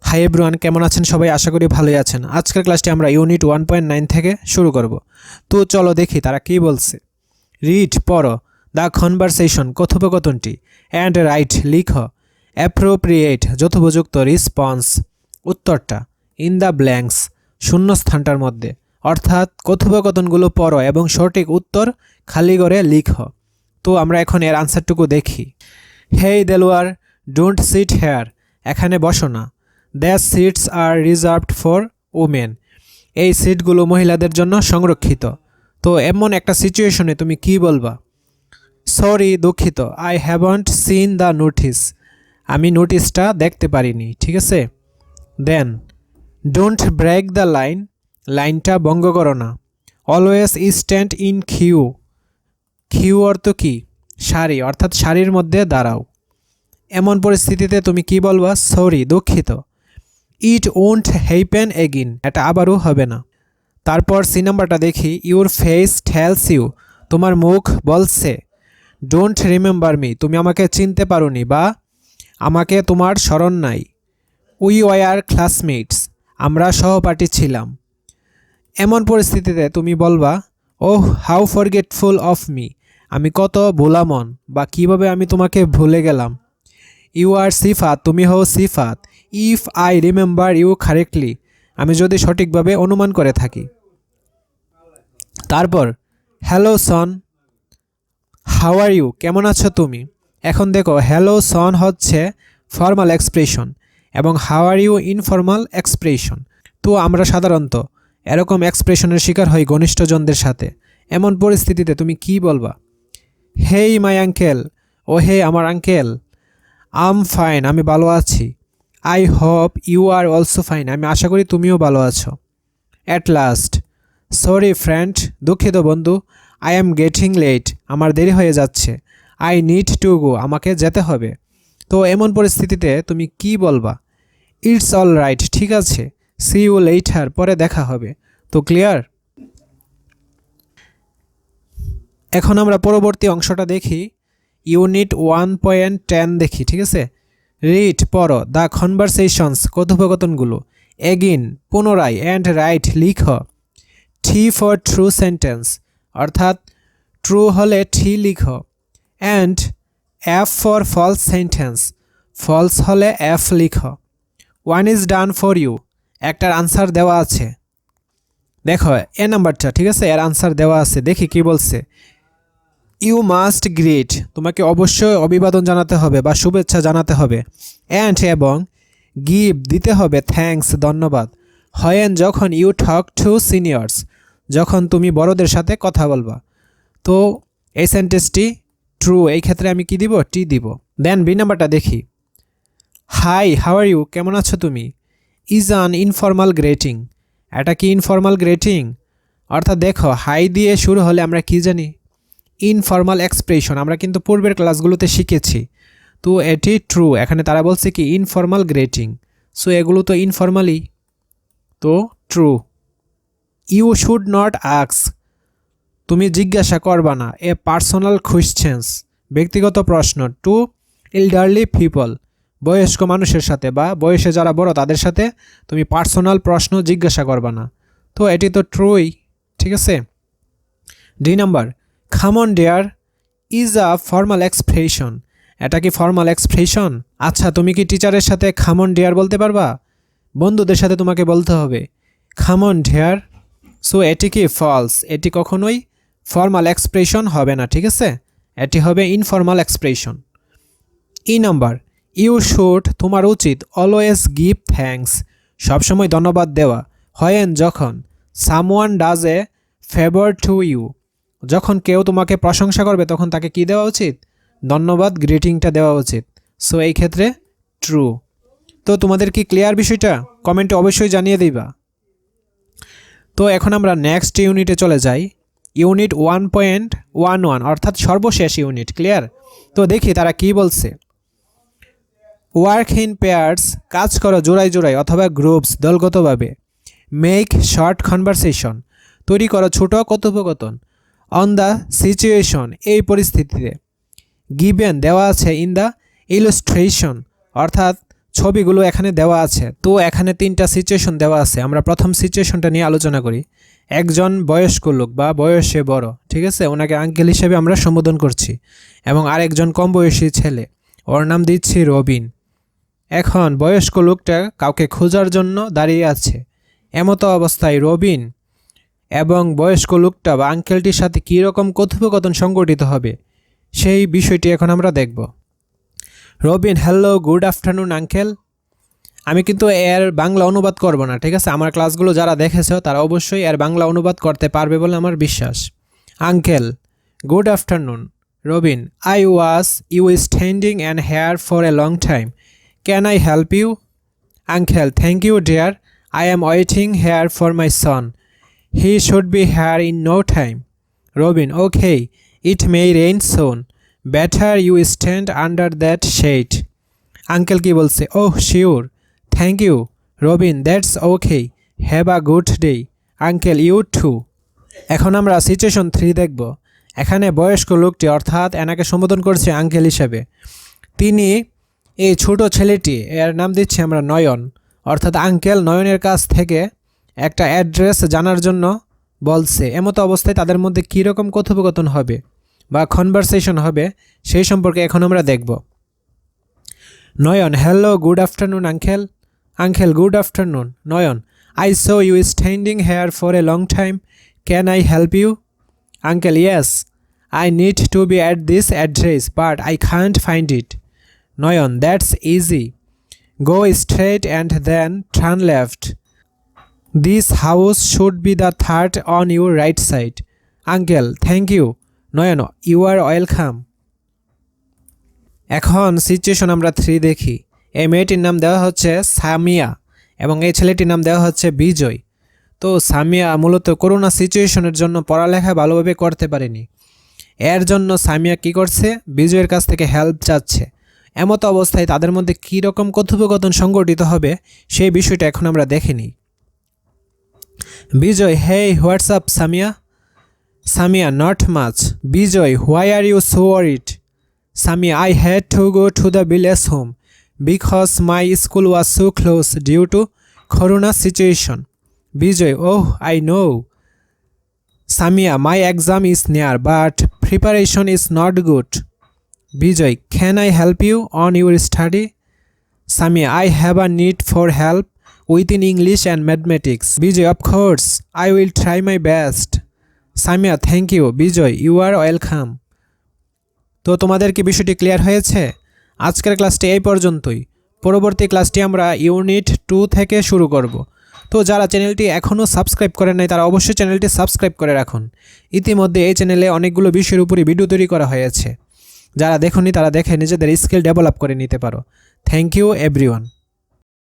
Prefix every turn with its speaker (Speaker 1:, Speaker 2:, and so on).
Speaker 1: Hi everyone, কেমন আছেন সবাই? আশা করি ভালোই আছেন। আজকের ক্লাসটি আমরা ইউনিট 1.9 থেকে শুরু করব। তো চলো দেখি তারা কি বলছে। রিড পড়ো, দ্য কনভারসেশন কথোপকথনটি, অ্যান্ড রাইট লিখো, অ্যাপ্রোপ্রিয়েট যথোপযুক্ত, রিসপন্স উত্তরটা, ইন দ্য ব্ল্যাঙ্কস শূন্যস্থানটার মধ্যে, অর্থাৎ কথোপকথনগুলো পড়ো এবং সঠিক উত্তর খালি করে লিখো। তো আমরা এখন এর আনসারটুকু দেখি। Hey Delwar, don't sit here, এখানে বসো না। The seats are reserved for women, এই সিটগুলো মহিলাদের জন্য সংরক্ষিত। তো এমন একটা সিচুয়েশনে তুমি কি বলবা? সরি, দুঃখিত, I haven't seen the notice, আমি নোটিশটা দেখতে পারিনি, ঠিক আছে। Then don't break the line, লাইনটা ভঙ্গ করো না। Always stand in queue, queue অর্থ কি? সারি, অর্থাৎ সারির মধ্যে দাঁড়াও। এমন পরিস্থিতিতে তুমি কি বলবা? সরি, দুঃখিত। ইট ওন্ট হ্যাপেন এগিন, এটা আবারও হবে না। তারপর সি নাম্বারটা দেখি। ইউর ফেস টেলস ইউ, তোমার মুখ বলছে। ডোন্ট রিমেম্বার মি, তুমি আমাকে চিনতে পারোনি বা আমাকে তোমার স্মরণ নাই। উই ওয়ার ক্লাসমেটস, আমরা সহপাঠী ছিলাম। এমন পরিস্থিতিতে তুমি বলবা, ওহ হাউ ফরগেটফুল অফ মি, আমি কত ভোলামন বা কিভাবে আমি তোমাকে ভুলে গেলাম। ইউ আর সিফাত, তুমি হও Sifat. If I remember you correctly, আমি যদি সঠিকভাবে অনুমান করে থাকি। তারপর hello son, how are you, কেমন আছো তুমি? এখন দেখো, হ্যালো সন হচ্ছে ফর্মাল এক্সপ্রেশন এবং how are you informal expression. তো আমরা সাধারণত এরকম এক্সপ্রেশনের শিকার হই ঘনিষ্ঠজনদের সাথে। এমন পরিস্থিতিতে তুমি কি বলবা? হেই মাই আঙ্কেল, ও হে আমার আঙ্কেল। আম ফাইন, আমি ভালো আছি। I hope you are also fine, আমি আশা করি তুমিও ভালো আছো। অ্যাট লাস্ট, সরি ফ্রেন্ড, দুঃখিত বন্ধু। আই অ্যাম গেটিং লেট, আমার দেরি হয়ে যাচ্ছে। আই নিড টু গো, আমাকে যেতে হবে। তো এমন পরিস্থিতিতে তুমি কি বলবা? ইটস অল রাইট, ঠিক আছে। সি ইউ লেটার, পরে দেখা হবে। তো ক্লিয়ার? এখন আমরা পরবর্তী অংশটা দেখি। ইউনিট 1.10 দেখি, ঠিক আছে। রিড পড়ো, দ্য কনভারসেশনস কথোপকথনগুলো, এগিন পুনরায়, অ্যান্ড রাইট লিখো, টি ফর ট্রু সেন্টেন্স, অর্থাৎ ট্রু হলে টি লিখো, and F for false sentence, false হলে এফ লিখো। One is done for you, একটার আনসার দেওয়া আছে। দেখো এ নাম্বারটা, ঠিক আছে, এর আনসার দেওয়া আছে। দেখি কি বলছে। ইউ মাস্ট গ্রিট, তোমাকে অবশ্যই অভিবাদন জানাতে হবে বা শুভেচ্ছা জানাতে হবে। অ্যান্ড এবং গিভ দিতে হবে থ্যাঙ্কস, ধন্যবাদ। হয়েন যখন ইউ টক টু সিনিয়র্স, যখন তুমি বড়দের সাথে কথা বলবা। তো এই সেন্টেন্সটি ট্রু, এই ক্ষেত্রে আমি কি দিব? টি দিব। দেন বি নাম্বারটা দেখি। হাই হাউ আর ইউ, কেমন আছো তুমি? ইজ আন ইনফর্মাল গ্রেটিং, এটা কি ইনফর্মাল গ্রেটিং? অর্থাৎ দেখো, হাই দিয়ে শুরু হলে আমরা কি জানি? ইনফর্মাল এক্সপ্রেশন, আমরা কিন্তু পূর্বের ক্লাসগুলোতে শিখেছি। তো এটি ট্রু, এখানে তারা বলছে কি ইনফর্মাল গ্রেটিং, সো এগুলো তো ইনফর্মালি, তো true. You should not ask, তুমি জিজ্ঞাসা করবা না, এ পার্সোনাল কোয়েশ্চেন্স, ব্যক্তিগত প্রশ্ন, টু এল্ডারলি পিপল, বয়স্ক মানুষের সাথে বা বয়সে যারা বড় তাদের সাথে তুমি পার্সোনাল প্রশ্ন জিজ্ঞাসা করবা না। তো এটি তো ট্রুই, ঠিক আছে। D number, come on there is a formal expression, এটা কি ফর্মাল এক্সপ্রেশন? আচ্ছা, তুমি কি টিচারের সাথে কাম অন ডেয়ার বলতে পারবা? বন্ধুদের সাথে তোমাকে বলতে হবে কাম অন ডেয়ার। সো এটি কি ফলস, এটি কখনোই ফর্মাল এক্সপ্রেশন হবে না, ঠিক আছে। এটি হবে informal expression. E number, you should, তোমার উচিত, অলওয়েজ গিভ থ্যাঙ্কস, সবসময় ধন্যবাদ দেওয়া। হয়েন যখন, someone does a favour to you, যখন কেউ তোমাকে প্রশংসা করবে তখন তাকে কি দেওয়া উচিত? ধন্যবাদ, গ্রিটিংটা দেওয়া উচিত। সো এই ক্ষেত্রে ট্রু। তো তোমাদের কি ক্লিয়ার বিষয়টা? কমেন্টে অবশ্যই জানিয়ে দিবা। তো এখন আমরা নেক্সট ইউনিটে চলে যাই। ইউনিট 1.11, অর্থাৎ সর্বশেষ ইউনিট। ক্লিয়ার? তো দেখি তারা কি বলছে। ওয়ার্ক ইন পেয়ার্স, কাজ করো জোড়ায় জোড়ায় অথবা গ্রুপস, দলগতভাবে। মেক শর্ট কনভারসেশন, তৈরি করো ছোট কথোপকথন। অন দ্য সিচুয়েশন, এই পরিস্থিতিতে। গিভেন, দেওয়া আছে। ইন দ্য ইলাস্ট্রেশন, অর্থাৎ ছবিগুলো এখানে দেওয়া আছে। তো এখানে 3টা সিচুয়েশন দেওয়া আছে। আমরা প্রথম সিচুয়েশনটা নিয়ে আলোচনা করি। একজন বয়স্ক লোক বা বয়সে বড়, ঠিক আছে, ওনাকে আঙ্কেল হিসেবে আমরা সম্বোধন করছি, এবং আরেকজন কম বয়সী ছেলে, ওর নাম দিচ্ছি রবিন। এখন বয়স্ক লোকটা কাউকে খোঁজার জন্য দাঁড়িয়ে আছে। এমতো অবস্থায় রবিন এবং বয়স্ক লোকটা বা আঙ্কেলটির সাথে কী রকম কথোপকথন সংঘটিত হবে সেই বিষয়টি এখন আমরা দেখব। Robin: hello, good afternoon uncle. আমি কিন্তু এর বাংলা অনুবাদ করব না, ঠিক আছে? আমার ক্লাসগুলো যারা দেখেছো তারা অবশ্যই এর বাংলা অনুবাদ করতে পারবে বলে আমার বিশ্বাস। Uncle: good afternoon. Robin: I was you standing and here for a long time, can I help you? Uncle: thank you dear, I am waiting here for my son, he should be here in no time. Robin: okay, it may rain soon, better you stand under that shade. Uncle কি বলছে? Oh sure, thank you. Robin: that's okay, have a good day. Uncle: you too. এখন আমরা situation 3 দেখব। এখানে বয়স্ক লোকটি, অর্থাৎ এনাকে সম্বোধন করছে আঙ্কেল হিসেবে, তিনি এই ছোট ছেলেটি, এর নাম দিচ্ছি আমরা নয়ন, অর্থাৎ আঙ্কেল নয়নের কাছ থেকে একটা অ্যাড্রেস জানার জন্য বলছে। এমতো অবস্থায় তাদের মধ্যে কীরকম কথোপকথন হবে বা কনভারসেশন হবে সেই সম্পর্কে এখন আমরা দেখব। Nayan: hello, good afternoon uncle. Uncle: good afternoon. Nayan: I saw you standing here for a long time, can I help you? Uncle: yes, I need to be at this address but I can't find it. Nayan: that's easy, go straight and then turn left, this house should be the third on your right side. Uncle: thank you. Nayan: you are welcome. এখন situation আমরা 3 দেখি। এই মেয়েটির নাম দেওয়া হচ্ছে সামিয়া এবং এই ছেলেটির নাম দেওয়া হচ্ছে বিজয়। তো সামিয়া মূলত করোনা সিচুয়েশনের জন্য পড়ালেখা ভালোভাবে করতে পারেনি। এর জন্য সামিয়া কি করছে? বিজয়ের কাছ থেকে হেল্প চাচ্ছে। এমতো অবস্থায় তাদের মধ্যে কী রকম কথোপকথন সংঘটিত হবে সেই বিষয়টা এখন আমরা দেখে নিই। Bijoy: hey, what's up Samia? Samia: not much. Bijoy: why are you so worried? Samia: I had to go to the village home because my school was so close due to corona situation. Bijoy: oh, I know. Samia: my exam is near but preparation is not good. Bijoy: can I help you on your study? Samia: I have a need for help within English and mathematics. Bijoy: of course, I will try my best. Samia: thank you. Bijoy: you are welcome. তো তোমাদের কি বিষয়টি clear হয়েছে? আজকের ক্লাসটি এই পর্যন্তই। পরবর্তী ক্লাসটি আমরা ইউনিট 2 থেকে শুরু করব। তো যারা চ্যানেলটি এখনও সাবস্ক্রাইব করেন নাই তারা অবশ্যই চ্যানেলটি সাবস্ক্রাইব করে রাখুন। ইতিমধ্যে এই চ্যানেলে অনেকগুলো বিষয়ের উপরে ভিডিও তৈরি করা হয়েছে। যারা দেখোনি তারা দেখে নিজেদের স্কিল ডেভেলপ করে নিতে পারো। Thank you everyone.